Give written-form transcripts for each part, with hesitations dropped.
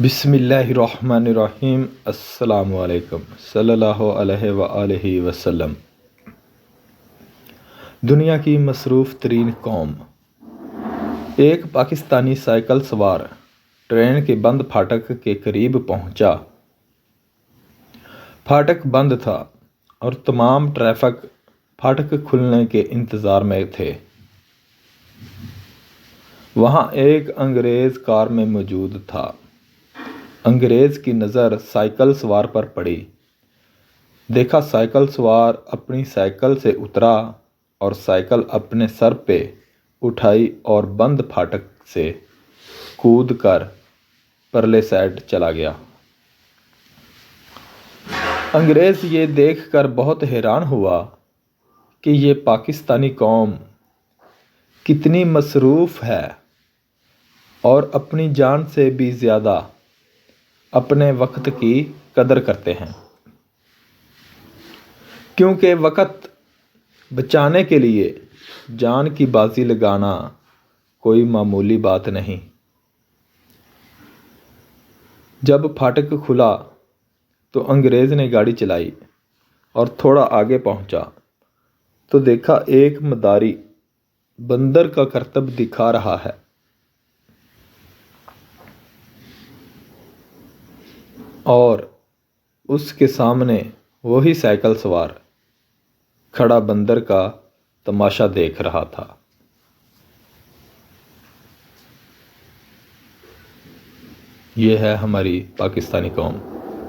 بسم اللہ الرحمن الرحیم۔ السلام علیکم صلی اللہ علیہ وآلہ وسلم۔ دنیا کی مصروف ترین قوم۔ ایک پاکستانی سائیکل سوار ٹرین کے بند پھاٹک کے قریب پہنچا۔ پھاٹک بند تھا اور تمام ٹریفک پھاٹک کھلنے کے انتظار میں تھے۔ وہاں ایک انگریز کار میں موجود تھا۔ انگریز کی نظر سائیکل سوار پر پڑی۔ دیکھا سائیکل سوار اپنی سائیکل سے اترا اور سائیکل اپنے سر پہ اٹھائی اور بند پھاٹک سے کود کر پرلے سائڈ چلا گیا۔ انگریز یہ دیکھ کر بہت حیران ہوا کہ یہ پاکستانی قوم کتنی مصروف ہے اور اپنی جان سے بھی زیادہ اپنے وقت کی قدر کرتے ہیں، کیونکہ وقت بچانے کے لیے جان کی بازی لگانا کوئی معمولی بات نہیں۔ جب پھاٹک کھلا تو انگریز نے گاڑی چلائی اور تھوڑا آگے پہنچا تو دیکھا ایک مداری بندر کا کرتب دکھا رہا ہے۔ اور اس کے سامنے وہی سائیکل سوار کھڑا بندر کا تماشا دیکھ رہا تھا۔ یہ ہے ہماری پاکستانی قوم،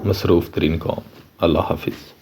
مصروف ترین قوم۔ اللہ حافظ۔